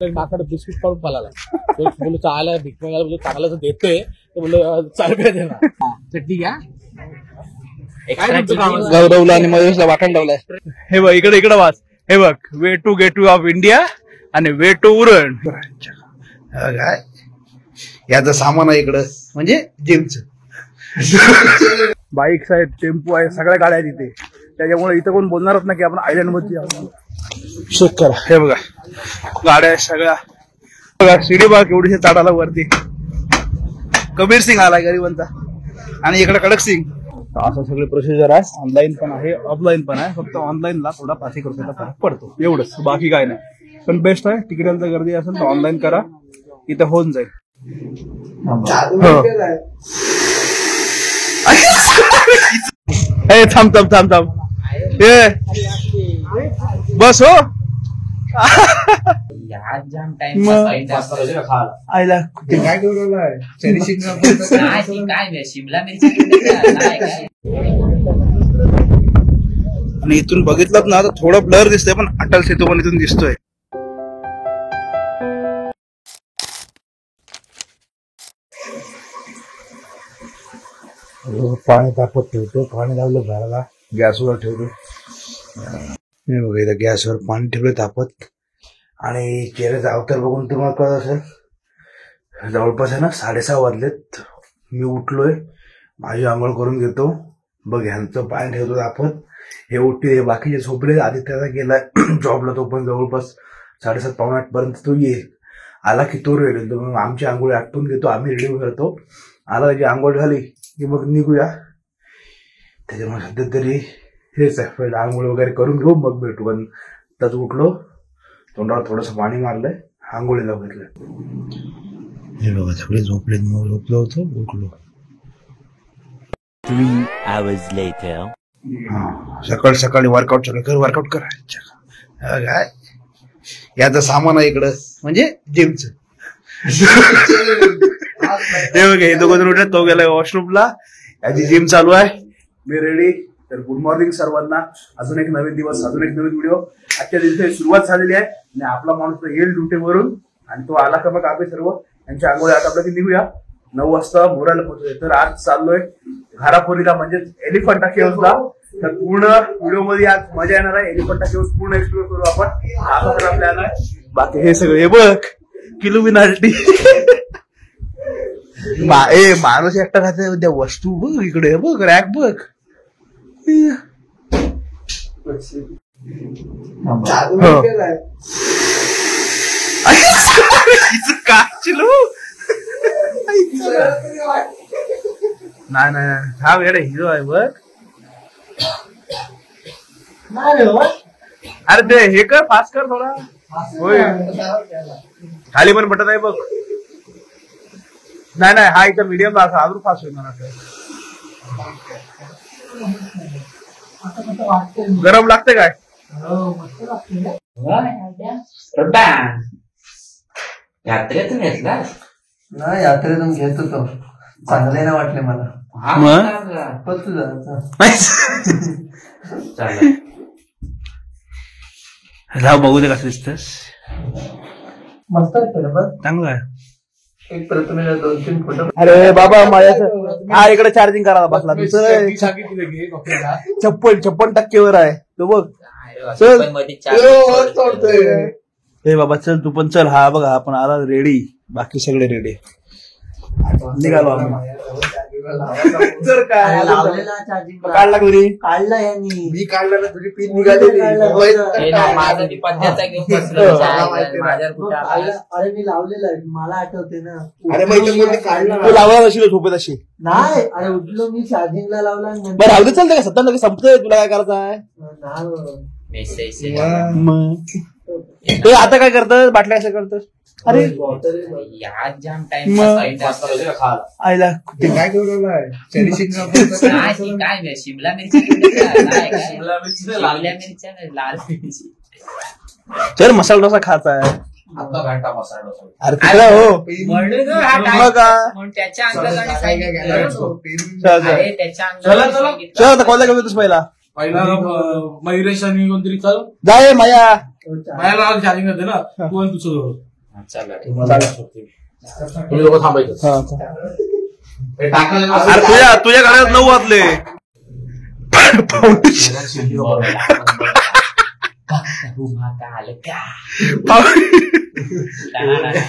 माकडे biscuit काढून पाला बोलू चालायला भीक मागायला बोलू चांगलं देतोय तर बोललो चालू काय देणार चटणी घ्या. गौरवला आणि महेशला वाटण लावलाय. हे बघ इकडे इकडे वाच. हे बघ way to gateway of India आणि वे टू उरण. काय याचं सामान आहे इकडं म्हणजे जिमचं. बाईक्स आहेत, टेम्पो आहे, सगळ्या गाड्या आहेत इथे. त्याच्यामुळे इथं कोण बोलणारच नाही की आपण आयलंड मध्ये चेक करा. हे बघा गाड्या सगळ्या बघा. शिडी बघा केवढीशे चाडाला वरती. कबीर सिंग आलाय गरिबांचा आणि इकडे कडक सिंग. असं सगळे प्रोसिजर आहे. ऑनलाईन पण आहे, ऑफलाईन पण आहे. फक्त ऑनलाईनला थोडा 5 रुपयाचा फरक पडतो एवढंच, बाकी काय नाही. पण बेस्ट आहे. तिकीटाला जर गर्दी असेल तर ऑनलाईन करा, इथं होऊन जाईल. थांब थांब थांब थांब. बस हो. आयला शिमला मिरची आणि इथून बघितलं ना तर थोडं ब्लर दिसतंय, पण अटल सेतू पण इथून दिसतोय. पाणी तापत ठेवतो. पाणी लावलं घराला, गॅसवर ठेवतो. हे बघा इथं गॅसवर पाणी ठेवलं तापत. आणि चेहऱ्याचा अवतार बघून तुम्हाला कळत असेल. जवळपास आहे ना 6:30 वाजलेत. मी उठलोय, माझी आंघोळ करून घेतो. बघ ह्यांचं पाणी ठेवतो तापत. हे उठते, बाकीचे झोपले. आदित्याचा गेलाय जॉबला, तो पण जवळपास 7:30 पावणे 8 पर्यंत तो येईल. आला की तो रेडी होतो. मग आमची आंघोळ आटपून घेतो, आम्ही रेडी करतो. आला त्याची आंघोळ झाली की मग निघूया. त्याच्यामुळे सध्या तरी हेच आहे, पहिलं आंघोळ वगैरे करून घेऊ मग भेटू. पण त्याच उठलो, तोंडावर थोडंसं पाणी मारलंय, आंघोळीला घेतलंय. हे बघा सगळे झोपले, मग झोपलो होतो, उठलो. 3 hours later. हा सकाळी सकाळी वर्कआउट वर्कआउट करायचं. काय याचं सामान आहे इकडं म्हणजे जिमचं. हे बघा हे दोघं उठले, तो गेलाय वॉशरूमला. याची जिम चालू आहे. मी रेडी. तर गुड मॉर्निंग सर्वांना. अजून एक नवीन दिवस, अजून एक नवीन व्हिडिओ. आजच्या दिवसाची सुरुवात झालेली आहे आणि आपला माणूस येईल ड्युटीवरून. आणि तो आला का मग आम्ही सर्व यांच्या आंघोळी आता आपल्या निघूया. 9 वाजता मोराला पोहोचतोय. तर आज चाललोय घारापुरीला, म्हणजेच एलिफंटा केव्हजला. तर पूर्ण व्हिडिओ मध्ये आज मजा येणार आहे. एलिफंटा केव्हज पूर्ण एक्सप्लोर करू आपण. आता तर आपल्या आलाय. बाकी हे सगळं हे बघ किलुमिनाटी. माणूस एकटा खाते उद्या वस्तू बघ इकडे बघ, रॅक बघ. नाही नाही हा वेळे हिरो आहे बघ. अरे ते हे कर, फास्ट कर थोडा. होय खाली पण बटन आहे बघ. नाही नाही हा इथं मीडियम असा अजून फास्ट होईल मला. गरम लागते काय? यात्रेतून घेतला ना? यात्रेतून घेत होतो, चांगले ना वाटले मला. जाऊ बघू दे कसं दिसतस. मस्त वाटतं बघ, चांगलं आहे. एक प्रथमेला 2-3 फोटो. अरे बाबा माझ्या हा इकडे चार्जिंग करायला बसला. 56% आहे तो बघ. चल हे बाबा चल तू पण चल. हा बघा आपण आला रेडी, बाकी सगळे रेडी. निघालो आम्ही. काढला घरी, काढला यांनी. मी काढला ना, तुझी पिन निघालेली. अरे मी लावलेला आहे, मला आठवते ना. अरे मग काढला तू लावला नशील झोपेत अशी. नाही, अरे उठलो मी, चार्जिंगला लावला. बरं राहू दे, चालतंय का? 70 संपतोय, तुला काय करायचं आहे? आता काय करतोस? बाटल्या कसं करतोस? अरे जाम टाइम आयला काय ठेवलेलं काय शिमला मिरची लावल्या मिरच्या लाल मिरची. चल मसाला डोसा खायचा आहे. आता घंटा मसाला डोसा. अरे तिकडे हो त्याच्या अंगाला चल आता कॉलेज घेतोस पहिला पहिला मयुरेश आणि कोणतरी. चल जाय माया. माझ्या चार्जिंग करते ना तू आणि तुझं जवळ चला तुम्ही लोक थांबायचं अरे तुझ्या घरात 9 वाजले. आलं का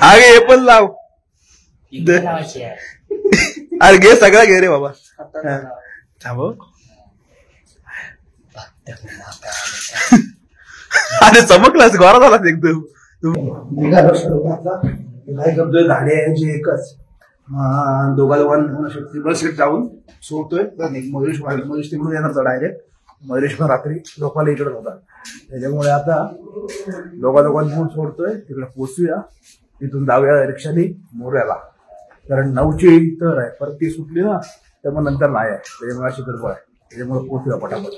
अरे हे पण लाव. इकडे लावायची आहे. अरे घे सगळा घे रे बाबा. थांब. अरे चमकलास गोरा झालास एकदम. काय करतोय गाडी यायची एकच दोघांना ट्रिपल सीट जाऊन सोडतोय. मयुरेश तिकडून येणार डायरेक्ट. मयुरेश पण रात्री लोकांना इकडे होता त्याच्यामुळे आता दोघांना सोडतोय. तिकडे पोचूया तिथून जाऊया रिक्षानी मोऱ्याला कारण 9ची तर आहे. परत ती सुटली ना तर मग नंतर नाही आहे त्याच्यामुळे अशी गडबड आहे त्याच्यामुळे पोचूया पटापट.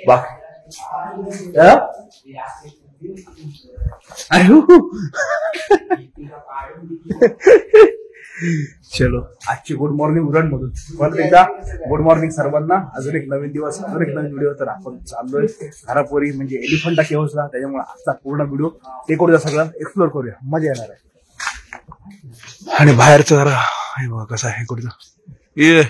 बाकी चलो आजची गुड मॉर्निंग उरण मधून परत एकदा गुड मॉर्निंग सर्वांना. अजून एक नवीन दिवस अजून एक नवीन व्हिडिओ. तर आपण चाललोय घरापोरी म्हणजे एलिफंटा केव्हजला त्याच्यामुळे आजचा पूर्ण व्हिडिओ ते करूया सगळं एक्सप्लोर करूया मजा येणार आहे. आणि बाहेरचं जरा हे बघा कसं आहे कुठचं ये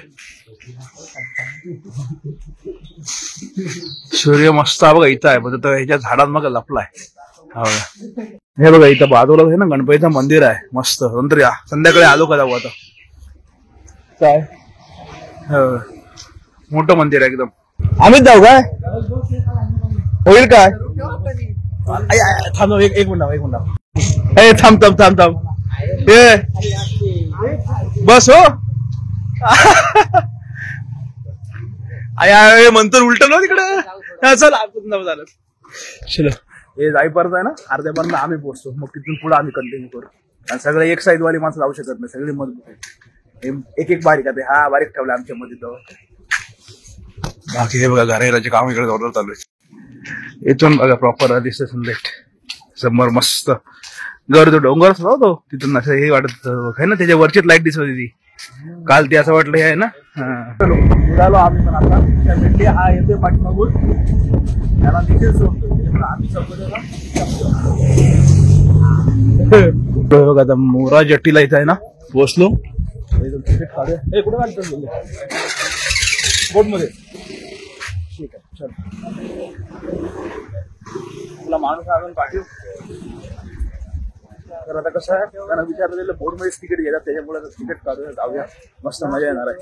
सूर्य मस्त बघा इथं आहे बघा ह्याच्या झाडात मग लपलाय. हे बघा इथं बाजूला आहे ना गणपतीचं मंदिर आहे मस्त. नंतर या संध्याकाळी आलो का जाऊ आता. काय मोठं मंदिर आहे एकदम. आम्हीच जाऊ काय होईल काय. थांब एक मिनिट हे थांब हे बस हो. म्हणतो उलट ना तिकडे झालं. चलो हे जाईपर्यंत आहे ना अर्ध्यापर्यंत आम्ही पोहोचतो मग तिथून पुढे आम्ही कंटिन्यू करू. आणि सगळे एक साईड वाली माणसं जाऊ शकत नाही सगळी मजबूत एक एक बारीक आहे. हा बारीक ठेवला आमच्या मध्ये जवळ. बाकी हे बघा घराचे काम इकडे जवळ चालू आहे. इथून बघा प्रॉपर दिसतं सनलाईट समोर मस्त. घर जो डोंगर असतो तो तिथून असं हे वाटत आहे ना त्याच्या वरचीच लाईट दिसत होती ती काल. ती असं वाटलं हे आहे ना. निघालो आम्ही पण आता भेटली. हा येते पाठीमागून त्याला देखील सोडतो आम्ही बघा आता मोरा जट्टीला इथं आहे ना पोचलो. तिकीट काढूया. कुठे काढतो बोट मध्ये. ठीक आहे चल तुला माणूस आणून पाठवू. तर आता कसं आहे त्यांना विचारलेलं बोर्डमध्येच तिकीट घेतात त्याच्यामुळे तिकीट काढूया जाऊया मस्त मजा येणार आहे.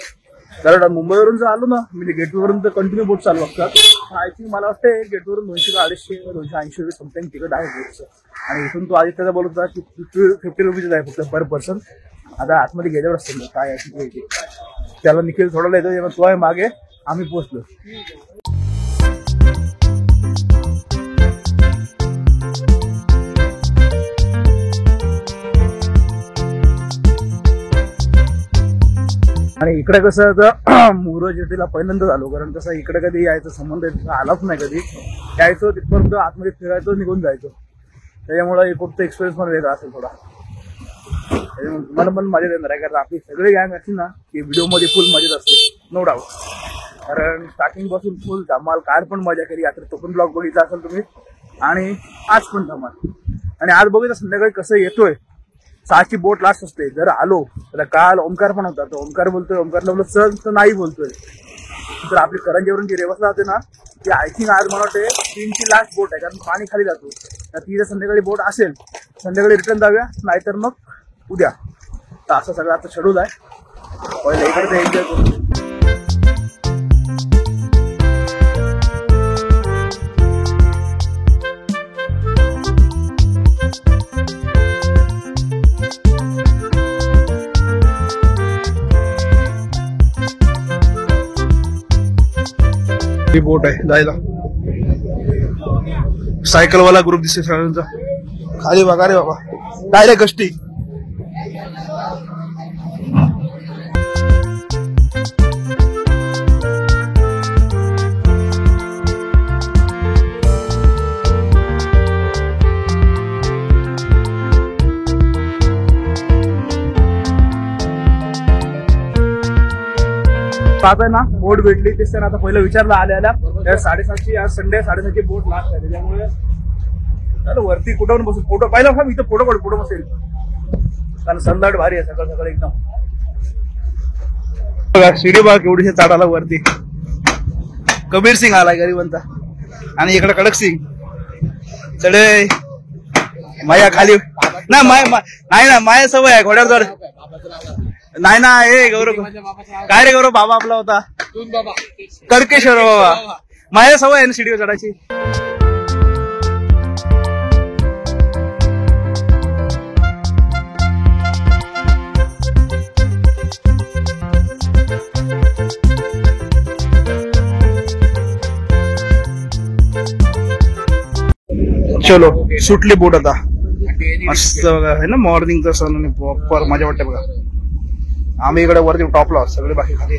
कारण मुंबईवरून जर आलो ना म्हणजे गेटवरून तर कंटिन्यू बोट चालू असतात. आय थिंक मला वाटतं गेटवरून 200 का 250 280 समथिंग तिकीट आहे बोटचं. आणि इथून तो आधी त्याचा बोलत होता की 50 रुपीज आहे फक्त पर पर्सन. आता आतमध्ये गेल्यावर असतं काय आहे त्याला निखिल सोडवला येतो जेव्हा तो आहे मागे आम्ही पोहोचलो. आणि इकडे कसं आता मोरा जेटीला पहिल्यांदाच आलो कारण कसं इकडे कधी यायचं संबंध आलाच नाही. कधी यायचो तिथपर्यंत आतमध्ये फिरायचो निघून जायचो त्याच्यामुळे फक्त एक्सपिरियन्स पण वेगळा असेल थोडा. मला पण मजा येणार आहे कारण आपली सगळी गँग असली ना की व्हिडिओमध्ये फुल मजेत असते नो डाऊट. कारण स्टार्टिंग पासून फुल धमाल काल पण मजा केली. आता तो पण ब्लॉग बघितला असेल तुम्ही आणि आज पण धमाल. आणि आज बघितलं संध्याकाळी कसं येतोय 6ची बोट लास्ट असते. जर आलो तर काल ओमकार पण होता तो ओमकार बोलतोय ओमकारला बोलतो सर तर नाही बोलतोय. तर आपली करंजीवरून जी रेवसला जाते ना ती आय थिंक आज मला वाटते 3ची लास्ट बोट आहे कारण पाणी खाली जातो. तर ती जर संध्याकाळी बोट असेल संध्याकाळी रिटर्न जाऊया नाहीतर मग उद्या. तर असं सगळं आता शेड्यूल आहे. पहिले इकडे एन्जॉय करू. बोट आहे जायला. सायकलवाला ग्रुप दिसते सगळ्यांचा. खाली बघा रे बाबा डायरेक्ट कष्टी. आता ना बोट भेटली तेच आता पहिलं विचारलं आल्या 7:30ची आज संडे 7:30ची बोट लास्ट आहे त्याच्यामुळे आता वरती कुठं बसून फोटो पाहिला का इथं फोटो बसेल कारण सनलाईट भारी आहे सकाळ सकाळ एकदम. बघा शिडी बघा केवढीशे चाडाला वरती. कबीर सिंग आलाय गरीबंता आणि इकडे कडक सिंग चढे माया खाली नाही ना माया सवय आहे घोड्यावर चढ नाही ना. हे गौरव काय रे गौरव बाबा आपला होता कडकेश्वर बाबा माया सवय आहे ना शिडीवर चढायची. चलो सुटली बोट आता मस्त बघा आहे ना मॉर्निंगचा सन आणि प्रॉपर मजा वाटते बघा. आम्ही इकडे वरती टॉपला सगळे बाकी खाली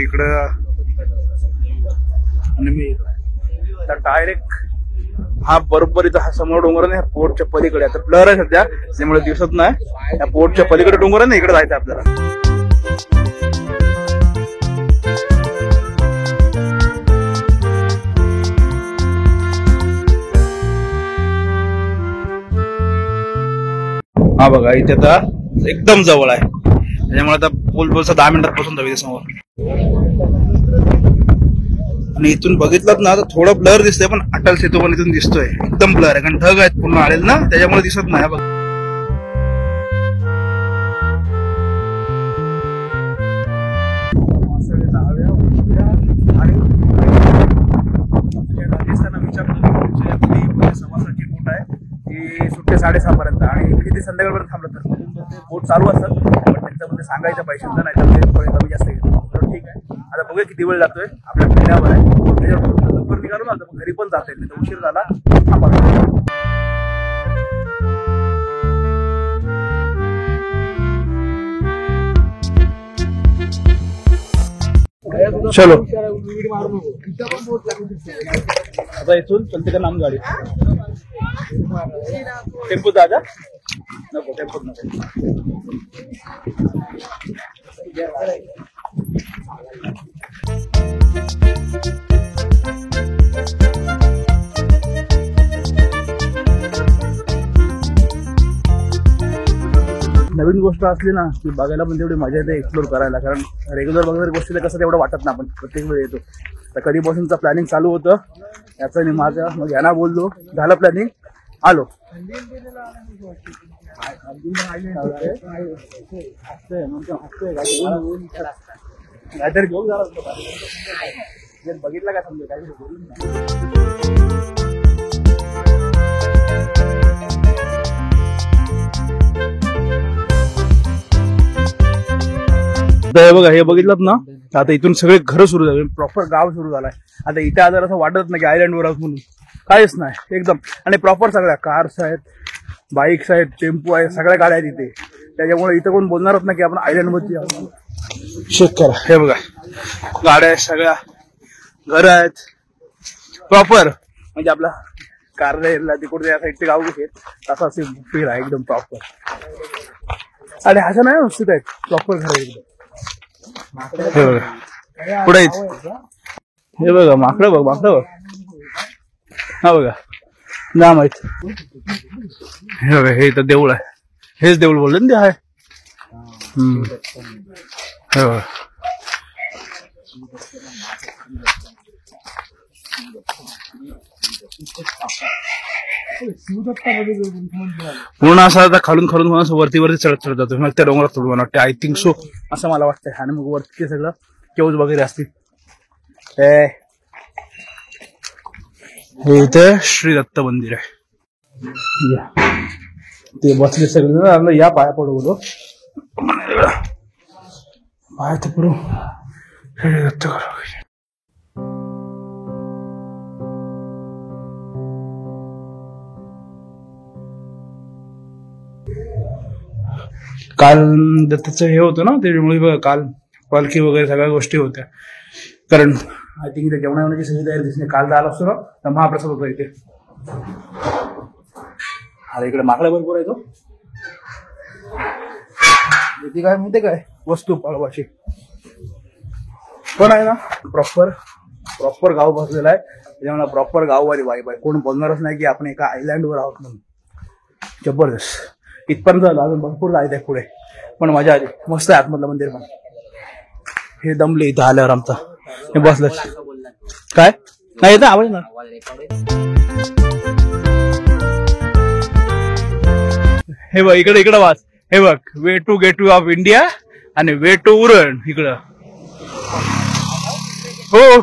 इकडं आणि मी आता डायरेक्ट हा बरोबर इथं हा समोर डोंगर नाही पोर्टच्या पलीकडे आता ब्लर आहे सध्या त्यामुळे दिसत नाही. या पोर्टच्या पलीकडे डोंगर आहे ना इकडे जायचं आपल्याला. हा बघा इथे आता एकदम जवळ आहे त्याच्यामुळे आता पूल 10 मिनिटात पोहोचून जाऊ समोर. आणि इथून बघितलं ना तर थोडं ब्लर दिसतंय पण अटल सेतू पण इथून दिसतोय एकदम ब्लर आहे कारण ढग आहेत पूर्ण आलेल ना त्याच्यामुळे दिसत नाही. बघ समाजाची बोट आहे ती सुट्टे 6:30 पर्यंत आणि किती संध्याकाळपर्यंत थांबलं तर बोट चालू असतात पण त्यांच्यामध्ये सांगायचं पैशांचं नाही तर कमी जास्त घेतो. ठीक आहे आता बघूया किती वेळ लागतोय आपल्या फिरण्यावर आहे लवकर निघालो ना तर घरी पण जाता येईल उशीर झाला थांबा. चलो आता इथून चलते का नाम गाडी टेम्पो दादा नको टेम्पो नको. नवीन गोष्ट असली ना की बघायला पण तेवढी मजा येते एक्सप्लोर करायला कारण रेग्युलर बघणारी गोष्टीला कसं तेवढं वाटत ना आपण प्रत्येक वेळ येतो. तर कधीपासूनचं प्लॅनिंग चालू होतं याचं मी माझं मग यांना बोललो झालं प्लॅनिंग आलो. काहीतरी घेऊन झाला बघितलं काय समजा काहीतरी बोलून बघा हे बघितलं ना आता इथून सगळे घर सुरू झाले प्रॉपर गाव सुरू झालाय. आता इथे आजार असं वाटत नाही की आयलंडवर आहोत म्हणून काहीच नाही एकदम आणि प्रॉपर सगळ्या कार्स आहेत बाईक्स आहेत टेम्पो आहे सगळ्या गाड्या आहेत इथे त्याच्यामुळे इथं कोण बोलणारच नाही की आपण आयलंडवरती आहोत. चेक करा हे बघा गाड्या आहेत सगळ्या घर आहेत प्रॉपर म्हणजे आपला कारला तिकडे या साईडचे गाव कसे तसा असे फील आहे एकदम प्रॉपर आणि असं नाही नुसतं आहे प्रॉपर घर एकदम. हे बघा पुढे हे बघा माकडं बघ हा बघा ना माहित. हे बघा हे तर देऊळ आहे हेच देऊळ बोलले ना ते आहे. हे बघा पूर्ण असं आता खालून वरती चढत जातो मग त्या डोंगरात चढून वाटते आय थिंक सो असं मला वाटतंय. आणि मग वरती सगळं केव्ज वगैरे असतील. हे इथे श्री दत्त मंदिर आहे ते बसले सगळे या पाया पडू बोलो पाय तर पडू श्री दत्त करू. काल दत्ताचं हे होतं ना त्याच्यामुळे काल पालखी वगैरे सगळ्या गोष्टी होत्या कारण आय थिंक इथे जेवणाची सगळी तयारी दिसली. काल झाला असतो ना तर महाप्रसाद होतो इथे. अरे इकडे माकडा भरपूर आहे तो इथे काय माहिती काय वस्तू पाळवाची पण आहे ना प्रॉपर प्रॉपर गाव बसलेला आहे, त्याच्यामुळे प्रॉपर गाववाली वाईब आहे. कोण बोलणारच नाही की आपण एका आयलँडवर आहोत म्हणून. जबरदस्त. इथपर्यंत झालं, अजून भरपूर जायचं आहे पुढे, पण मजा आली. मस्त आहे आतमधलं मंदिर पण. हे दमले इथं आल्यावर आमचा. हे बसलं काय नाही येतं आवाज ना. हे बघ इकडे वाच. हे बघ, way to gateway of India आणि वे टू उरण इकडं. हो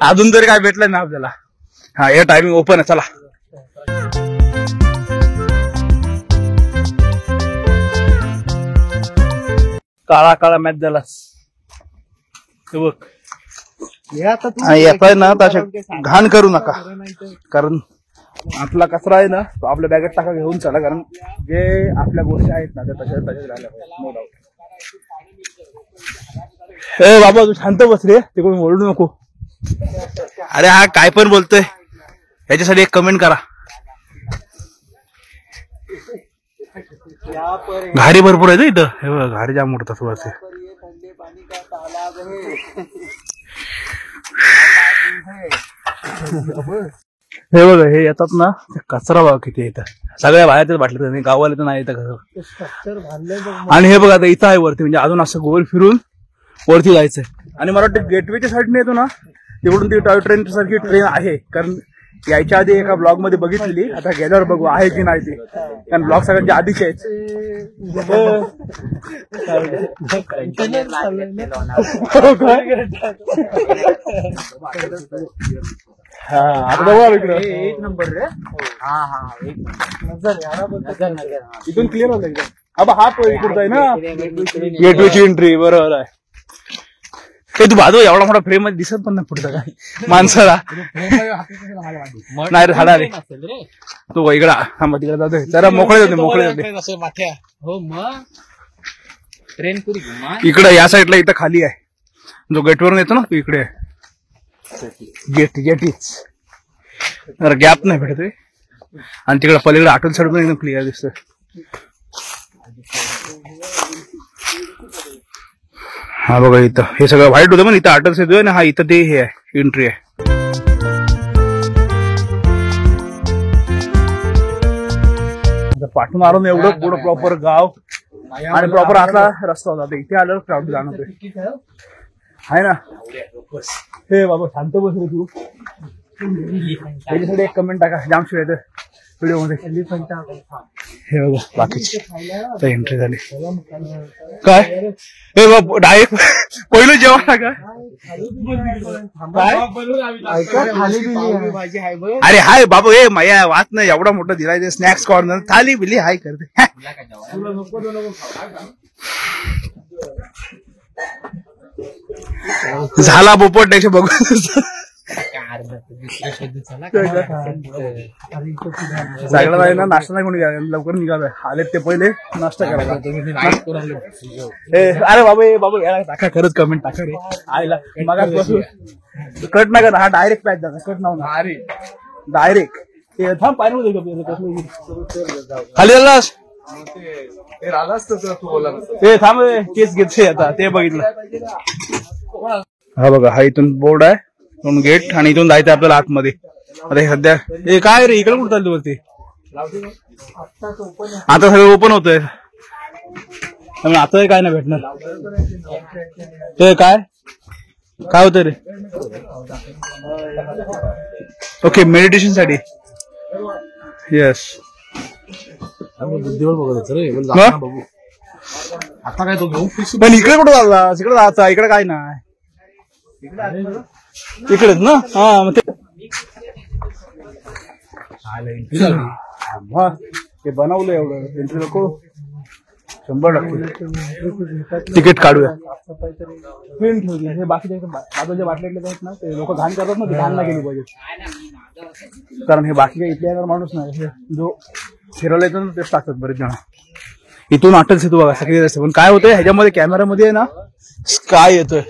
अजून तरी काय भेटलं ना आपल्याला. हा या टायमिंग ओपन आहे. चला काळा काळा मॅच झालास. हे बघ येताय ना तसे घाण करू नका, कारण आपला कचरा आहे ना तो आपल्या बॅगेत टाका, घेऊन चला. कारण जे आपल्या गोष्टी आहेत ना त्या तशाच राहिल्या पाहिजे, नो डाऊट. ए बाबा तू शांत बस रे, तिकडून ओरडू नको. अरे हा काय पण बोलतोय, याच्यासाठी एक कमेंट करा. घारी भरपूर आहे इथं. हे बघ घारी जाम मोठा सुरुवात. हे बघ हे येतात ना कचरा बघा किती येतं. सगळ्या बाहेरच बाटल्या, गावाला तर नाही येतं कसं. आणि हे बघ आता इथं आहे वरती, म्हणजे अजून असं गोल फिरून वरती जायचंय. आणि मला वाटतं गेटवेच्या साईडने येतो ना तिकडून ती टॉय ट्रेन सारखी ट्रेन आहे, कारण यायच्या आधी एका ब्लॉग मध्ये बघितलेली. आता गेल्यावर बघू आहे की नाही ती, कारण ब्लॉग सगळ्यांच्या आधीचे आहेत. हा आता बघा इकडे एक नंबर रे. इथून क्लिअर होतं एकदम. हा इकडचा आहे ना गेटवेची एंट्री. बरोबर आहे. ते तू बाजू एवढा मोठा फ्रेम मध्ये दिसत पण नाही पुढचा काय माणसाला. नाही रे झाला रे तू इकडा थांबा, तिकडे जातोय जरा मोकळे जाते हो मग ट्रेन पुरी इकडे या साईडला. इथं खाली आहे जो गेटवरून येतो ना तू इकडे गेटीच जरा गॅप नाही भेटतोय. आणि तिकडे पलीकडे अटल साईड पण एकदम क्लिअर दिसतोय. हा बघा इथं हे सगळं व्हाईट होतं, पण इथं अटल सेतू आहे ना. हा इथं ते हे आहे एंट्री आहे. पाठून आलो ना एवढं पुढं प्रॉपर गाव आणि प्रॉपर आता रस्ता होता. इथे आल्यावर क्राऊड जाणवतोय आहे ना. हे बाबा शांत बस रे तू. त्याच्यासाठी एक कमेंट टाका, जाम शिवाय येतं व्हिडिओ मध्ये. हे बघा बाकीची एंट्री झाली काय. हे बाबा डायरेक्ट पहिलं जेवण टाका. अरे हाय बाबा हे माया वाच नाही एवढा मोठं दिलाय. स्नॅक्स कॉर्नर थाली बिली हाय करते. झाला बोपट त्याच्या बघू. सगळं आहे ना नाश्ता नाही कोणी लवकर निघालोय. आलेत ते पहिले नाश्ता करायला. अरे बाबा याला टाका खरंच कमेंट टाका रे. आयला मगापासून कट नाही करा. हा डायरेक्ट पॅच झाला कट नव्हता डायरेक्ट. थांब पाहिजे खाली आलास ते थांब केस घेतले आता ते बघितलं. हा बघा हा इथून बोर्ड आहे, इथून गेट आणि इथून जायचं आपल्याला आतमध्ये. आता हे सध्या हे काय रे इकडे कुठं चालतो वरती. आता सगळं ओपन होतंय, आता काय नाही भेटणार. ते काय होतं रे. ओके मेडिटेशन साठी. येस बुद्धीवर बघत रे बघू. आता काय तो घेऊन पण इकडे कुठं चालला. इकडे जायचा. इकडे काय नाही इकडेच ना. हा मग ते बनवलं एवढं एंट्री नको. 100% तिकीट काढूया. प्रिंट ठेवली. हे बाकीचे बाजूच्या बाटल्यातले आहेत ना ते लोक घाण करतात ना, ते घाण नाही केली पाहिजे. कारण हे बाकी काही इथले येणार माणूस नाही, जो फिरवला येतो ना तेच टाकतात बरेच जण. इथून अटल सेतू बघा सगळे रस्ते. पण काय होतंय ह्याच्यामध्ये कॅमेरामध्ये आहे ना स्काय येतोय.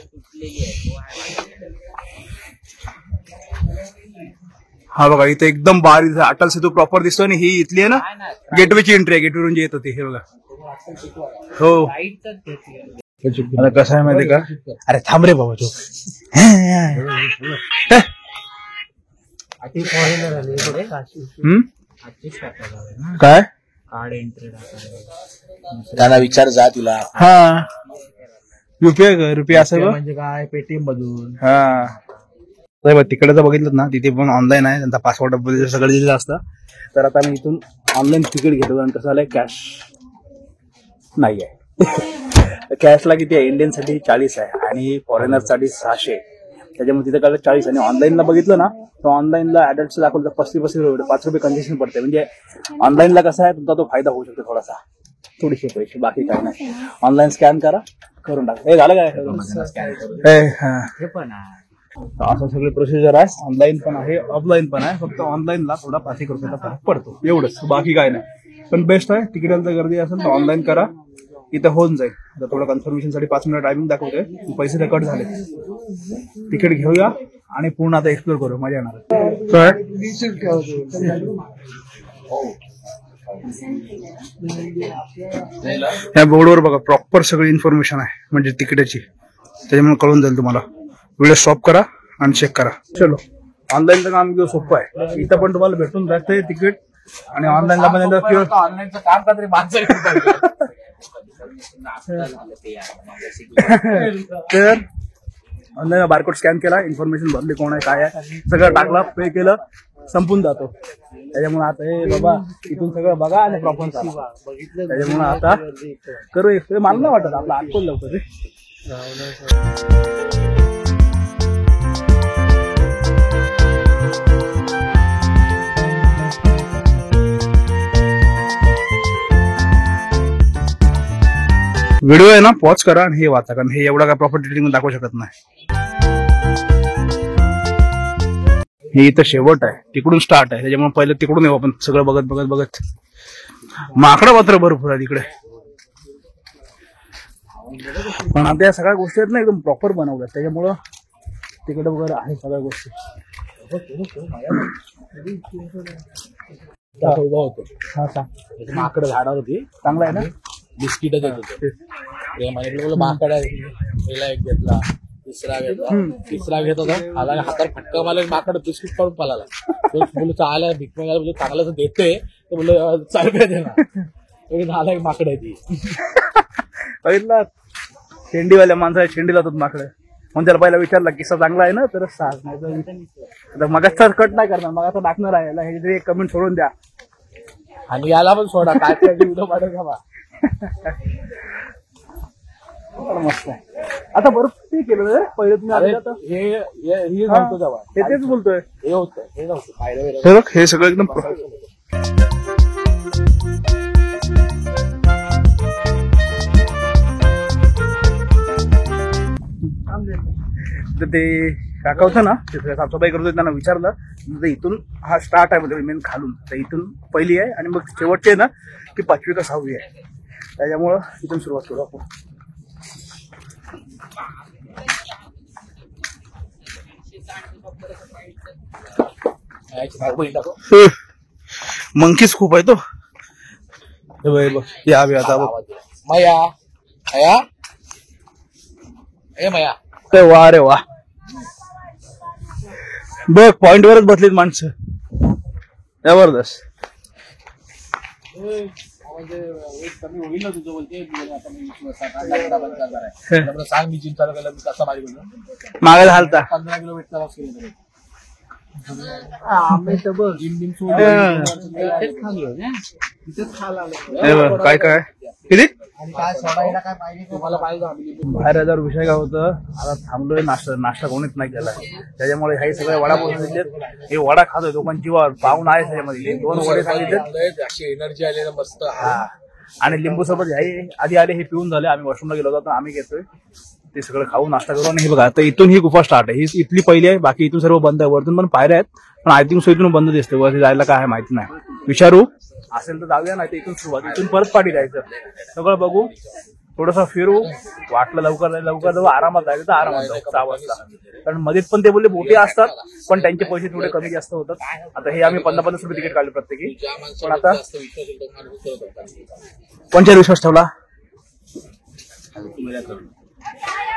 हा बघा इथे एकदम बारीक अटल सेतू प्रॉपर दिसतो. आणि ही इथली आहे ना गेटवेची एंट्री आहे. गेटवेवरून जे येतं ते हे बघा. हो आता कसं आहे माहिती का, अरे थांब रे बाबा तू. काय त्याला विचार जा तुला हा रुपये असं म्हणजे काय पेटीएम मधून. हा तिकडे जर बघितलं ना तिथे पण ऑनलाईन आहे, त्यांचा पासवर्ड सगळं दिलेलं असतं. तर आता मी इथून ऑनलाईन तिकीट घेतो आणि कसं आलंय कॅश नाही आहे. कॅशला किती आहे, इंडियन साठी 40 आहे आणि फॉरेनर साठी 600. त्याच्यामुळे तिथे काढलं 40 आणि ऑनलाईनला बघितलं ना तर ऑनलाईनला ऍडल्टचं दाखवलं तर 35 रुपये 5 रुपये कन्सेशन पडते. म्हणजे ऑनलाईनला कसं आहे तुमचा तो फायदा होऊ शकतो थोडासा, थोडेसे पैसे, बाकी काय नाही. ऑनलाईन स्कॅन करा, करून टाका. हे झालं काय हे पण असं सगळे प्रोसिजर आहे. ऑनलाईन पण आहे, ऑफलाईन पण आहे. फक्त ऑनलाईनला थोडा 5 रुपयाचा फरक पडतो, एवढंच, बाकी काय नाही. पण बेस्ट आहे. तिकीटाला जर गर्दी असेल तर ऑनलाईन करा, इथं होऊन जाईल. आता थोडं कन्फर्मेशन साठी 5 मिनिट टायमिंग दाखवतोय, पैसे तर कट झाले. तिकीट घेऊया आणि पूर्ण आता एक्सप्लोर करू, मजा येणार. या बोर्डवर बघा प्रॉपर सगळी इन्फॉर्मेशन आहे, म्हणजे तिकिटाची, त्याच्यामुळे कळून जाईल तुम्हाला. व्हिडिओ स्टॉप करा आणि चेक करा. चलो, ऑनलाईनचं काम किंवा सोपं आहे. इथं पण तुम्हाला भेटून जाते तिकीट आणि ऑनलाईनला पण ऑनलाईनचं काम का तरी माणसं तर ऑनलाईन बारकोड स्कॅन केला, इन्फॉर्मेशन भरली, कोण आहे काय आहे सगळं टाकला, पे केलं, संपून जातो. त्याच्यामुळे आता हे बाबा इथून सगळं बघा आणि प्रॉपर बघितलं. त्याच्यामुळे आता करू. मला नाही वाटत आपला आत पण लवकर व्हिडिओ आहे ना पॉज करा आणि हे वाचा, कारण हे एवढा काय प्रॉपर डिटेलिंग दाखवू शकत नाही. हे इथं शेवट आहे, तिकडून स्टार्ट आहे. त्याच्यामुळे पहिलं तिकडून येऊ आपण, सगळं बघत बघत बघत. माकडं मात्र भरपूर आहे तिकडे, पण आता या सगळ्या गोष्टी आहेत ना एकदम प्रॉपर बनवल्यात, त्याच्यामुळं तिकडे वगैरे आहे सगळ्या गोष्टी. उभा होतो माकडं झाडावर होती, चांगला आहे ना. बिस्किट देत होते. मला माकड पहिला एक घेतला, तिसरा घेत होता, आला हातात फटका मला माकड बिस्किट काढून पळाला. बोलू चालायला भीक मागायला बोलू चांगलं देतोय तर बोललो चालू देणार. झाला एक माकड आहे ती. बघितला, शेंडीवाल्या माणसाला शेंडी लावतात माकडं. म्हणून त्याला पहिला विचारला किस्सा चांगला आहे ना तरच सांग, नाही मगाचा कट नाही करणार, मगाचा टाकणार आहे. हे जरी एक कमेंट सोडून द्या आणि याला पण सोडा, काय व्हिडिओ पाठव का. मस्त आहे. आता बरोबर केलं पहिले तुम्ही आले तर हे सांगतो तेव्हा तेच बोलतोय. हे होतं, हे नव्हतं पाहिलं. हे बघ, हे सगळं एकदम ते काका होतं ना, साफसफाई करतो, त्यांना विचारलं तर इथून हा स्टार्ट आहे म्हणजे मेन खालून, तर इथून पहिली आहे आणि मग शेवटची आहे ना की 5वी का 6वी आहे. त्याच्यामुळं इथून सुरुवात करू आपण. मंकीच खूप आहे तो. बघ या बी आता मया मया ए मया. वा रे वा, बघ पॉइंट वरच बसलीत माणसं, जबरदस्त. कमी होईल ना तुझं बोलते. आता मी बंद करणार आहे, सांग मी जिम चालू केलं मी कसा माझी मागे झालता 15 किलो वेट लॉस केलं. काय काय किती काय पाहिजे तुम्हाला पाहिजे. बाहेर हजार विषय काय होतं, आता थांबलोय, नाश्ता कोणीच नाही केला. त्याच्यामुळे हे सगळे वडा पोहोचले, हे वडा खातोय लोकांची पाहून आहे त्याच्यामध्ये. 2 वडे सांगितले, अशी एनर्जी आली ना मस्त. आणि लिंबू सोबत हे आधी आले, हे पिऊन झाले. आम्ही वॉशरूमला गेलो होतो, आम्ही घेतोय ते सगळं खाऊ नाश्ता करू. आणि हे बघा, आता इथून ही गुफा स्टार्ट आहे, ही इथली पहिली आहे, बाकी इथून सर्व बंद आहे. वरतून पण पायऱ्या आहेत, पण आय थिंक सो इथून बंद दिसते. वरती जायला काय आहे माहिती नाही, विचारू असेल तर जाऊया, नाही तर इथून सुरुवात, इथून परत पाठी जायचं. सगळं बघू, थोडंसं फिरू, वाटलं लवकर जाऊ, आरामात जायचं तर आरामात जाऊ 6 वाजता. कारण मध्येच पण ते बोलले बोटी असतात, पण त्यांचे पैसे थोडे कमी जास्त होतात. आता हे आम्ही 50-50 रुपये तिकीट काढले प्रत्येकी. पण आता कोणत्या विश्वास ठेवला,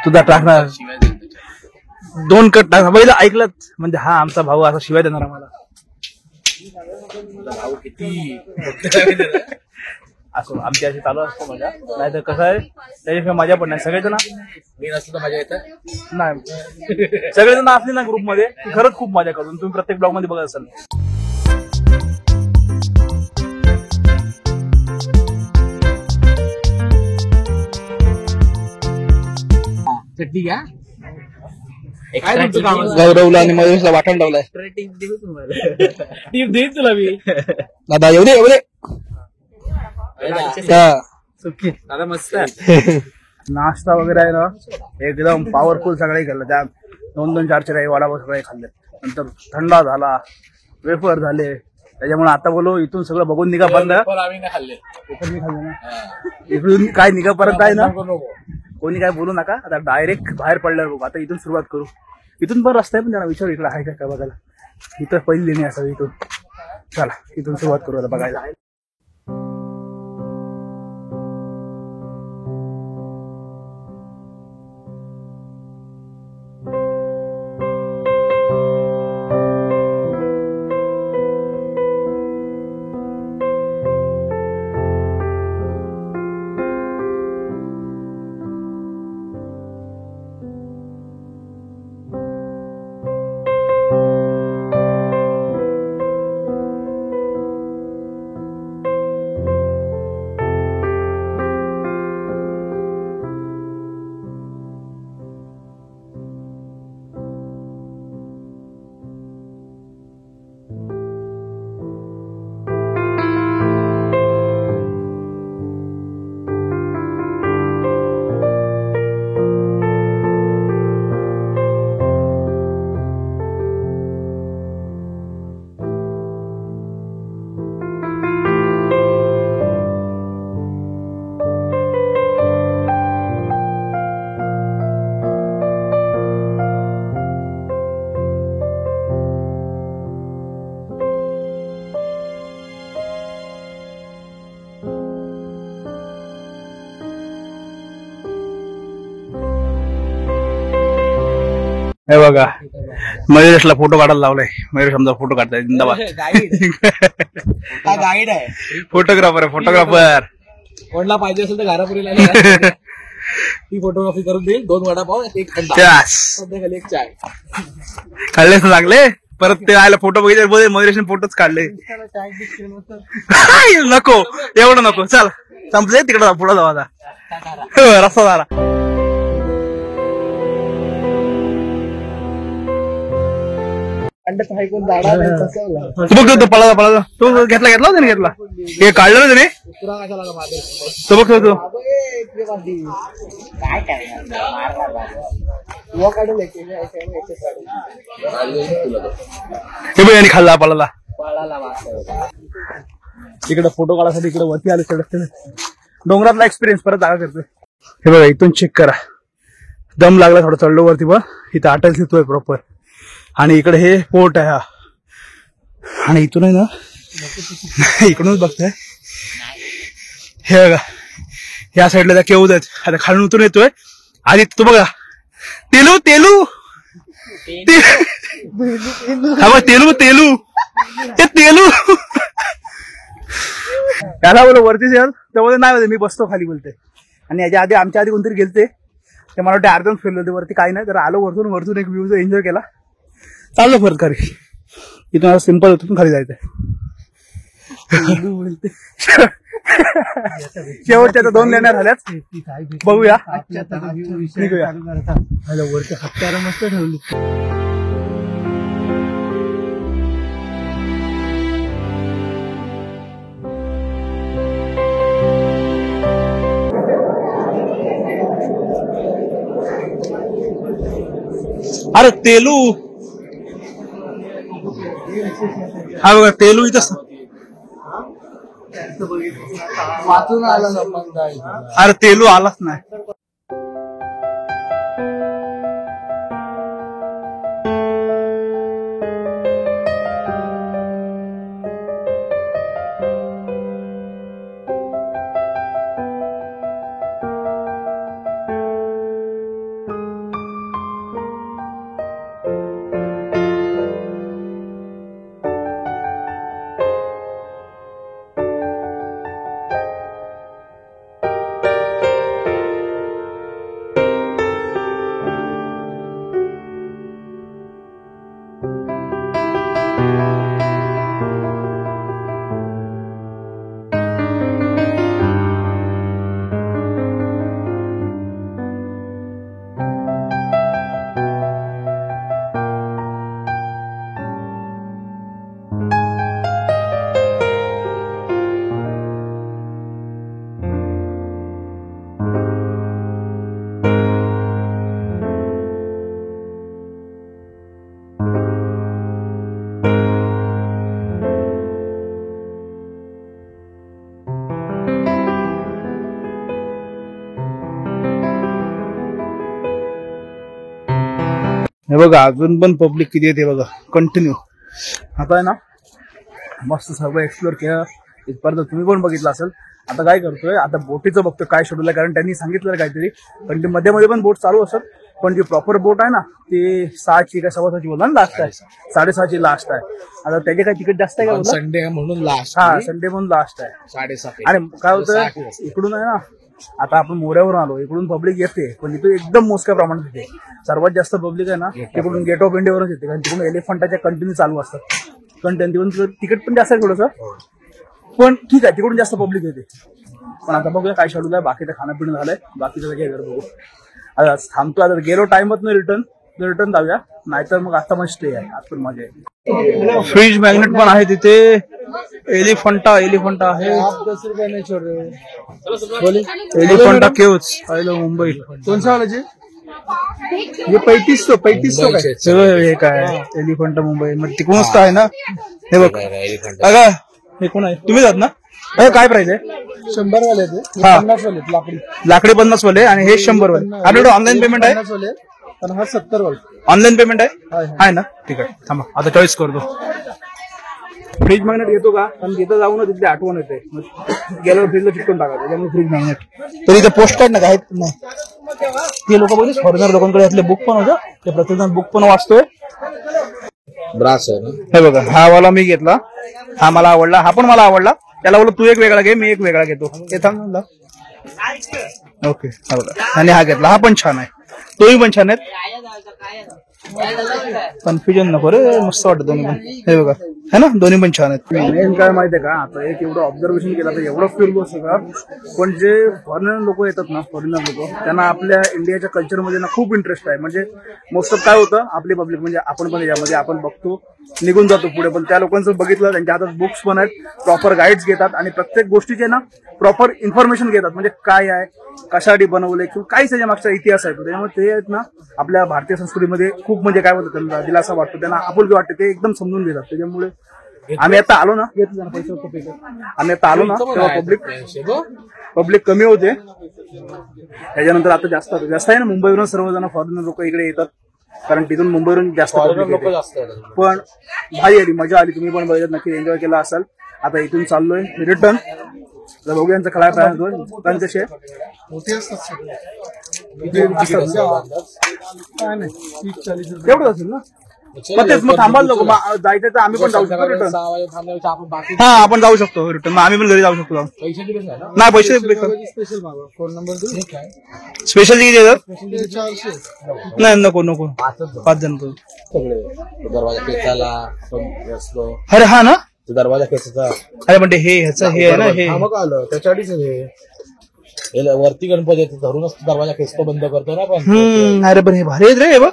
तुझा टाकणार 2 कट टाक पहिलं ऐकलं म्हणजे हा आमचा भाऊ असा शिवाय देणार आम्हाला. भाऊ किती असो आमची अशी चालू असतो मजा. नाही तर कसं आहे त्याच्याशिवाय मजा पण नाही. सगळेजण मी नसतो तर मजा येतं. नाही सगळेजण असले ना ग्रुपमध्ये की खरंच खूप मजा करून तुम्ही प्रत्येक ब्लॉग मध्ये बघत असाल. चटणी घ्या. गौरवला आणि मयुषला वाटण लावलाय. टीप देईन तुला मी. दादा येऊ दे दादा मस्त आहे. नाश्ता वगैरे आहे ना एकदम पॉवरफुल सगळे खाल्लं. त्या 2-2, 4-4 वडापाव सगळे खाल्ले. नंतर थंडा झाला, वेफर झाले. त्याच्यामुळे आता बोलो इथून सगळं बघून निघा बंद. पण आम्ही नाही खाल्ले. वेफर मी खाल्ले ना इकडून काय निघा परत आहे ना कोणी काय बोलू नका. आता डायरेक्ट बाहेर पडल्यावर बघू. आता इथून सुरुवात करू. इथून पण रस्ता आहे पण त्यांना विचार इकडे आहे काय बघायला. इथं पहिली लेणी असावी इथून. चला इथून सुरुवात करू आता बघायला. हे बघा मयुरेशला फोटो काढायला लावलाय. मयुरेश आमचा फोटो काढताय जिंदाबाद. गाईड आहे. फोटोग्राफर आहे फोटोग्राफर. कोणला पाहिजे असेल तर घारापुरीला ती फोटोग्राफी करून देईल. 2 वडापाव 1 थंडा संध्याकाळी 1 चाय खाल्ले चांगले. परत ते आयला फोटो बघितले मयुरेशने फोटोच काढले. नको एवढं नको. चल संपले तिकडे पुढे जाऊ आता. रस्ता झाला. तू बघ पळा तू घेतला त्याने घेतला हे काढलं ना त्याने. तो बघ तू हे बघ यांनी खाल्ला पळाला. इकडे फोटो काढायसाठी इकडे वरती आले चढत डोंगरातला एक्सपिरियन्स परत जागा करतोय. हे बघा इथून चेक करा. दम लागला थोडं चढलो वरती पण इथं अटल सेतू आहे प्रॉपर. आणि इकडे हे पोर्ट आहे हा. आणि इथून आहे ना इकडूनच बघताय हे बघा या साईडला त्या केवद आहेत. आता खालून उतरून येतोय. आधी तो बघा तेलू तेलू हा बघ तेलू तेलू ते तेलू त्याला बोल वरतीच याल त्यामध्ये नाही होते. मी बसतो खाली बोलते. आणि याच्या आधी आमच्या आधी कोणतरी गेलते ते मला वाटते अर्धच फिरले होते वरती. काही नाही तर आलो वरतून एक व्ह्यू एन्जॉय केला. चाललो परत खाली. इथून आता सिंपल होतं खाली जायचंय. शेवटच्या 2 लेण्या झाल्यात. बघूया निघूया. वरती हत्यार मस्त ठेवली. अरे तेलू हा बघा तेलू इथं. वाचून आला संबंध आहे. अरे तेलू आलाच नाही. हे बघा अजून पण पब्लिक किती येते बघा कंटिन्यू. आता आहे ना मस्त सर्व एक्सप्लोर केलं इथपर्यंत, तुम्ही पण बघितलं असेल. आता काय करतोय, आता बोटीचं बघतोय काय शेड्यूल आहे, कारण त्यांनी सांगितलं काहीतरी, पण ते मध्ये मध्ये पण बोट चालू असतात. पण जी प्रॉपर बोट आहे ना ती 6ची का 6:15ची बोलला ना लास्ट आहे, 6:30ची लास्ट आहे. आता त्याचे काय तिकीट जास्त आहे का बोलला? संडे म्हणून लास्ट. हा संडे म्हणून लास्ट आहे 7:30. आणि काय होतं इकडून आहे ना, आता आपण मोऱ्यावरून आलो, इकडून पब्लिक येते पण इथे एकदम मोजक्या प्रमाणात येते. सर्वात जास्त पब्लिक आहे ना तिकडून गेट ऑफ इंडियावरच येते, कारण तिकडून एलिफंटाच्या कंटिन्यू चालू असतात. तिकडून तिकीट पण जास्त आहे थोडंसं, पण ठीक आहे तिकडून जास्त पब्लिक येते. पण आता बघूया काय शेड्यूल आहे. बाकीचं खाणं पिणं झालंय, बाकीचं काय घर बघू. आता थांबतो, आता गेलो टाइमच नाही रिटर्न जाऊया, नाहीतर मग आता पण स्टे आहे, आज पण मजा आहे. फ्रीज मॅग्नेट पण आहे तिथे, एलिफंटा आहे. 10 रुपये नाही छोड़ रहे. एलिफंटा केव्स आयलो मुंबई. कोणसा वाला जी? हे 3500 काय सगळं हे काय एलिफंटा मुंबई. मग तिकडूनच तर आहे ना. हे बघ बघा, हे कोण आहे, तुम्ही जात ना. काय प्राइस आहे? 100 वाले थे, 50 वाले लाकडी. लाकडी 50 वाले आणि हे 100 वाले. आपल्याकडे ऑनलाईन पेमेंट आहे? 50 वाले पण हा 70 वाले. ऑनलाईन पेमेंट आहे ना. ठीक आहे थांबा आता चॉईस करतो. फ्रीज मॅग्नेट घेतो का, कारण तिथं जाऊन तिथली आठवण येते, गेल्यावर फ्रीजला चिटकून टाकायचं, त्यामुळे फ्रीज मॅग्नेट. तर इथे पोस्ट कार्ड ना काय नाही, ते लोक बघितले फॉरेनर लोकांकडे यातले बुक पण होतं, ते प्रत्येकजण बुक पण वाचतोय. ब्रास आहे ना. हे बघा हा वाला मी घेतला, हा मला आवडला, हा पण मला आवडला. त्याला बोललो तू एक वेगळा घे, मी एक वेगळा घेतो. हे थांब ओके. हा बघा, आणि हा घेतला, हा पण छान आहे, तोही पण छान आहेत. कन्फ्युजन नको रे, मस्त वाटत दोन्ही पण. हे बघा है ना, दोन्ही पण छान आहेत. मेन काय माहितीये का, आता एक एवढं ऑब्झर्वेशन केलं तर एवढं फील होत सगळं. पण जे फॉरेनर लोक येतात ना, फॉरेनर लोक, त्यांना आपल्या इंडियाच्या कल्चरमध्ये ना खूप इंटरेस्ट आहे. म्हणजे मोस्ट ऑफ काय होतं, आपली पब्लिक म्हणजे आपण पण यामध्ये आपण बघतो निघून जातो पुढे, पण त्या लोकांचं बघितलं त्यांच्या हातात बुक्स पण आहेत, प्रॉपर गाईड्स घेतात आणि प्रत्येक गोष्टीचे ना प्रॉपर इन्फॉर्मेशन घेतात. म्हणजे काय आहे, कशासाठी बनवलंय, किंवा काहीच त्याच्या मागचा इतिहास आहे. त्यामुळे ते आहेत ना आपल्या भारतीय संस्कृतीमध्ये खूप म्हणजे काय होतं, त्यांना दिलासा वाटतो, त्यांना आपुलकी वाटते, ते एकदम समजून घेतात. त्याच्यामुळे आम्ही आता आलो ना, आम्ही आता आलो ना तेव्हा पब्लिक कमी होते. त्याच्यानंतर आता जास्त आहे ना, मुंबईवरून सर्वजण फॉरेनर लोक इकडे येतात, कारण तिथून मुंबईवरून जास्त लोक जास्त आहे. पण भारी आली, मजा आली. तुम्ही पण बघितलं, नक्की एन्जॉय केला असाल. आता इथून चाललोय रिटर्न. बघू यांचं खळा काय कसे मोठी असतात तेवढंच असेल ना. मग तेच, मग थांबायला नको, जायचं तर आम्ही पण जाऊ शकतो रिटर्न. 6 वाजे थांबल्यावर आपण बाकी हा आपण जाऊ शकतो रिटर्न, मग आम्ही पण घरी जाऊ शकतो. पैसे दिले नाही ना. नाही पैसे स्पेशल मागवा, फोन नंबर दे. काय स्पेशल किती देतात? 400. नाही नको 5 जण तो सगळे दरवाजा पेचायला आपण असतो. अरे हा ना, दरवाजा पेचायचा. अरे म्हणजे हे ह्याचं हे आहे ना, हे मग आलं त्याच्या अडीच हे वरती गणपती धरूनच दरवाजा खेचतो, बंद करतो ना आपण. अरे पण हे भारी आहेत रे. हे बघ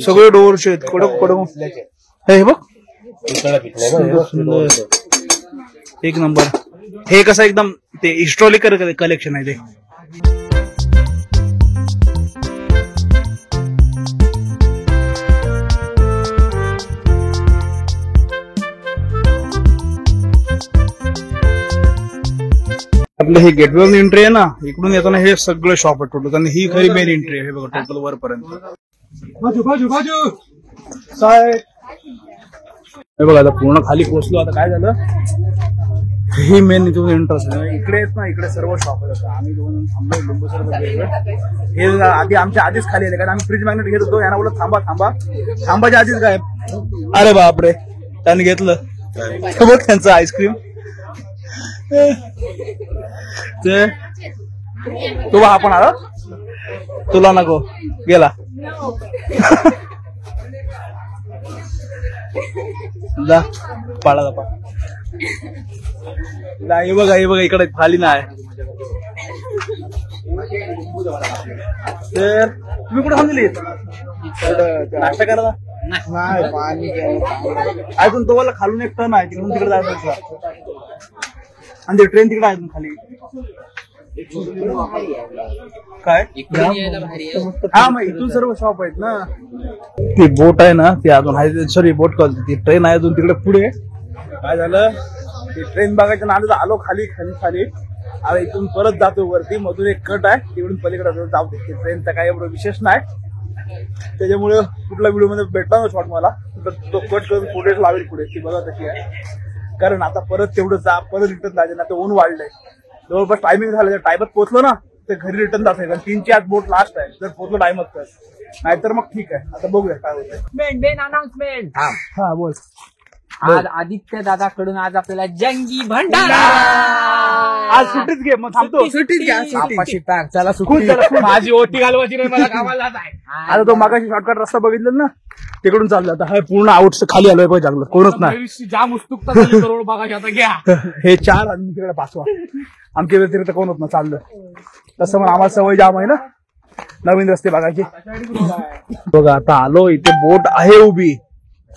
सगळे डोअर्स आहेत, कडक हे बघ, एक नंबर. हे कसं एकदम ते हिस्टॉरिकल कलेक्शन आहे ते. आपलं हे गेटवे एंट्री आहे ना, इकडून येताना हे सगळं शॉप आहे टोटल, आणि ही खरी मेन एंट्री आहे. हे बघा टोटल वरपर्यंत. हे बघा आता पूर्ण खाली पोहोचलो. आता काय झालं, ही मेन इथून एंट्रन्स आहे. इकडे येत ना, इकडे सर्व शॉप आहेत. आम्ही दोन थांबलो लिंबू सरबत. हे आधी आमच्या आधीच खाली आले, कारण आम्ही फ्रीज मॅग्नेट घेत होतो. यांना बोलत थांबाच्या आधीच काय, अरे बापरे त्यांनी घेतलं. बघ त्यांचं आईस्क्रीम, ते तू आपण आला, तुला नको गेला. पाळा हे बघा इकडे खाली नाही. तर तुम्ही कुठे थांबलेली नाश्ता करायला? नाही पाणी अजून तो मला खालून एक टर्न आहे, तिकडून तिकडे जायचं. आणि ते ट्रेन तिकडे आहे खाली. काय हा मग इथून सर्व शॉप आहेत ना. ती बोट आहे ना, ती अजून आहे, सॉरी बोट कॉल, ती ट्रेन आहे अजून तिकडे पुढे. काय झालं, ती ट्रेन बघायच्या नादात आलो खाली. आता इथून परत जातो वरती, मधून एक कट आहे, तिकडून पलीकडे जाऊ दे. ट्रेनचा काय एवढं विशेष नाही, त्याच्यामुळे कुठला व्हिडिओ मध्ये भेटला ना शॉट मला तर तो कट करून फुटेज लावेल पुढे ती बघा कशी आहे. कारण आता परत तेवढं जा परत रिटर्न जायचं ना, ते ऊन वाढलंय जवळपास टायमिंग झालं. टायमात पोहोचलो ना ते घरी रिटर्न जात नाही, 3ची आज बोट लास्ट आहे. जर पोहोचलो टायमात तर, नाहीतर मग ठीक आहे. आता बघूया काय होतंय. Main announcement. हा बोल. आज आदित्य दादाकडून आज आपल्याला जंगी भंडारा. आज सुट्टीच घे मग थांबतो. सुट्टीच घ्या. कापाशी टाक, चला खूप चला, खूप. माझी ओटी घालवायची नाही, मला कामाला जात आहे. आता तो मागाशी शॉर्टकट रस्ता बघितला ना तिकडून चालला. आता हा पूर्ण आउट खाली आलोय पाहिजे चांगलं कोणच नाही. भविष्य जाम उत्सुकता झाली करोड बघायची, आता घ्या. हे 4 आणि तिकडे 5वा आमच्या व्यतिरिक्त कोण होत ना चाललं. तसं मग आम्हाला सवय जाम आहे ना नवीन रस्ते बघायची. बघा आता आलो इथे बोट आहे उभी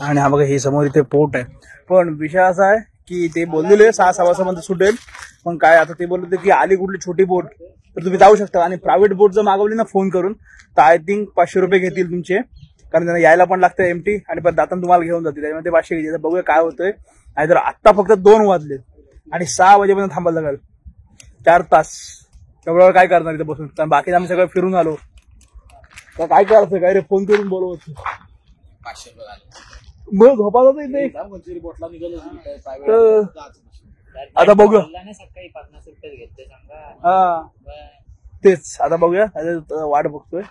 आणि हा बघा हे समोर इथे पोर्ट आहे. पण विषय असा आहे की ते बोललेले 6:15 मध्ये सुटेल. पण काय आता ते बोलले की आली कुठली छोटी बोट तर तुम्ही जाऊ शकता. आणि प्रायव्हेट बोट जर मागवली ना फोन करून तर आय थिंक 500 रुपये घेतील तुमचे, कारण त्यांना यायला पण लागतं एमटी आणि पण जाताना तुम्हाला घेऊन जातील. त्याच्यामध्ये 500 घेतील. बघूया काय होतंय. नाहीतर आत्ता फक्त 2 वाजले आणि 6 वाजेपर्यंत थांबायला लागेल 4 तास. तेवढ्या वेळ काय करणार इथे बसून, कारण बाकी आम्ही सगळं फिरून आलो. तर काय करायचं काय रे, फोन करून बोलवत मग झोपा जात इथे. बोटला निघालो आता बघूया. सकाळी 50 रुपये घेतले सांगा. हा तेच आता बघूया. वाट बघतोय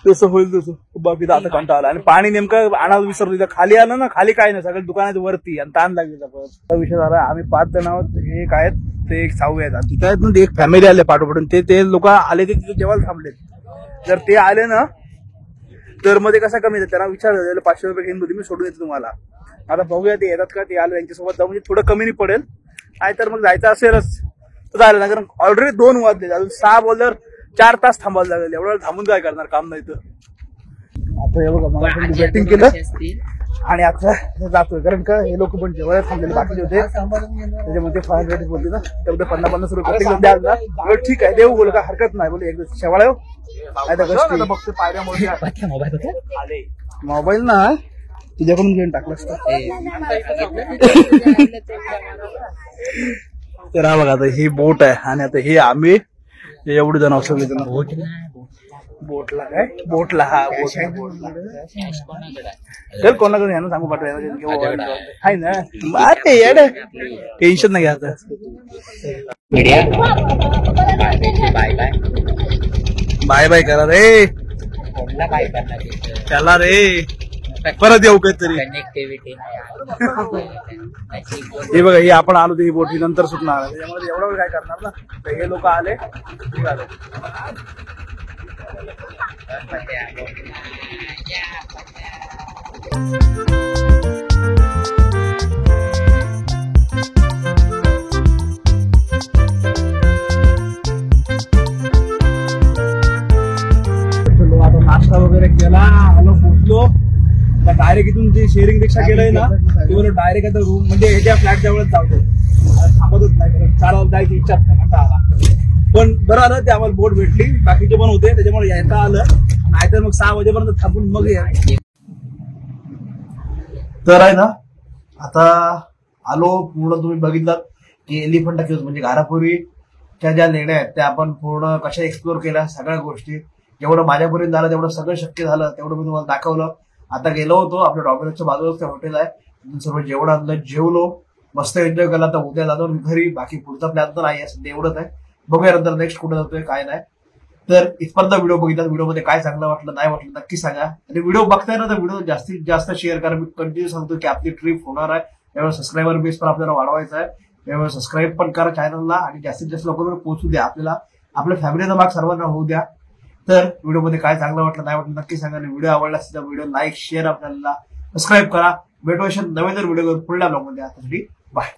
तसं होईल तसं. बाकी आता कंटाळा आला. आणि पाणी नेमकं आणायला विसरलो. इथं खाली आलं ना, खाली काय नाही सगळं दुकानात वरती आणि ताण लागेल. विषय झाला आम्ही 5 जण आहोत. हे काय आहेत ते एक 6वे आहेत. तिथे आहेत ना एक फॅमिली आले पाठोपाठून. ते लोक आले ते तिथे जेवायला थांबले. जर ते आले ना तर मध्ये कसा कमी येतात. त्यांना विचारलं 500 रुपये घेऊन मी सोडून येतो तुम्हाला. आता बघूया ते येतात का. ते आले त्यांच्यासोबत जाऊन म्हणजे थोडं कमी नाही पडेल. नाही तर मग जायचं असेलच तर झालं ना, कारण ऑलरेडी 2 वाजले. अजून 6 बोलल्यावर 4 तास थांबायला लागेल. एवढं थांबून काय करणार, काम नाही तर. आता हे बघा मला बॅटिंग केलं आणि आता जातोय. कारण का हे लोक पण जेवायला थांबलेले बाकीचे होते. त्याच्यामध्ये 500 बोलते ना, तेवढे 50-50 रुपये प्रत्येक द्याल ना. ठीक आहे देऊ बोल का हरकत नाही. बोले एकदा शेवाळा येऊ बघते पायऱ्यामुळे मोबाईल ना तुझ्याकडून घेऊन टाकलं असतं. तर हा बघा आता ही बोट आहे आणि आता हे आम्ही एवढे जण असं बोटला काय बोटला हा बोट आहे. बोटला चल कोणाकडे यांना सांगू पाठवायला आहे ना. टेन्शन नाही घ्यायचं. बाय बाय करा रे चला रे परत येऊ काहीतरी. हे बघा ही आपण आलो ही बोटी नंतर सुटणार. त्याच्यामध्ये एवढा वेळ काय करणार ना. तर हे लोक आले निघाले. आता नाश्ता वगैरे केला आलो पोहोचलो. डायरेक्ट इथून जे शेअरिंग रिक्षा केलंय ना ते बोल डायरेक्ट आता रूम म्हणजे ह्याच्या फ्लॅट जवळच जातो. थांबतच नाही कारण 4 वाजता जायची इच्छा आला. पण बरं आलं ते आम्हाला बोट भेटली. बाकीचे पण होते त्याच्यामुळे यायला आलं. नाहीतर मग 6 वाजेपर्यंत थांबून मग तर आहे ना. आता आलो पूर्ण. तुम्ही बघितलात की एलिफंट केव्ज म्हणजे घारापुरीच्या ज्या लेण्या आहेत त्या आपण पूर्ण कशा एक्सप्लोर केल्या. सगळ्या गोष्टी जेवढं माझ्यापर्यंत झालं तेवढं सगळं शक्य झालं तेवढं मी तुम्हाला दाखवलं. आता गेलो होतो आपल्या डॉमिनोजच्या बाजूलाच ते हॉटेल आहे. सर्व जेवण आणलं जेवलो मस्त एन्जॉय केला. आता उद्या जातो घरी. बाकी पुढचा प्लॅन तर नाही सध्या एवढंच आहे. बघूया नंतर नेक्स्ट कुठे जातोय काय नाही. तर इथपर्यंत व्हिडिओ बघितला. व्हिडिओमध्ये काय चांगलं वाटलं नाही वाटलं नक्की सांगा. आणि व्हिडिओ बघताय ना तर व्हिडिओ जास्तीत जास्त शेअर करा. मी कंटिन्यू सांगतो की आपली ट्रिप होणार आहे. त्यामुळे सबस्क्रायबर बेस पण आपल्याला वाढवायचा आहे. त्यामुळे सबस्क्राईब पण करा चॅनलला आणि जास्तीत जास्त लोकांना पोहोचू द्या. आपल्याला आपल्या फॅमिलीचा भाग सर्वांना होऊ द्या. तर व्हिडिओमध्ये काय चांगलं वाटलं नाही वाटलं नक्की सांगा. आणि व्हिडिओ आवडला असेल तर व्हिडिओ लाईक शेअर आपल्याला सबस्क्राईब करा. भेटू नवीन व्हिडिओ पुढल्या ब्लॉगमध्ये. आता बाय.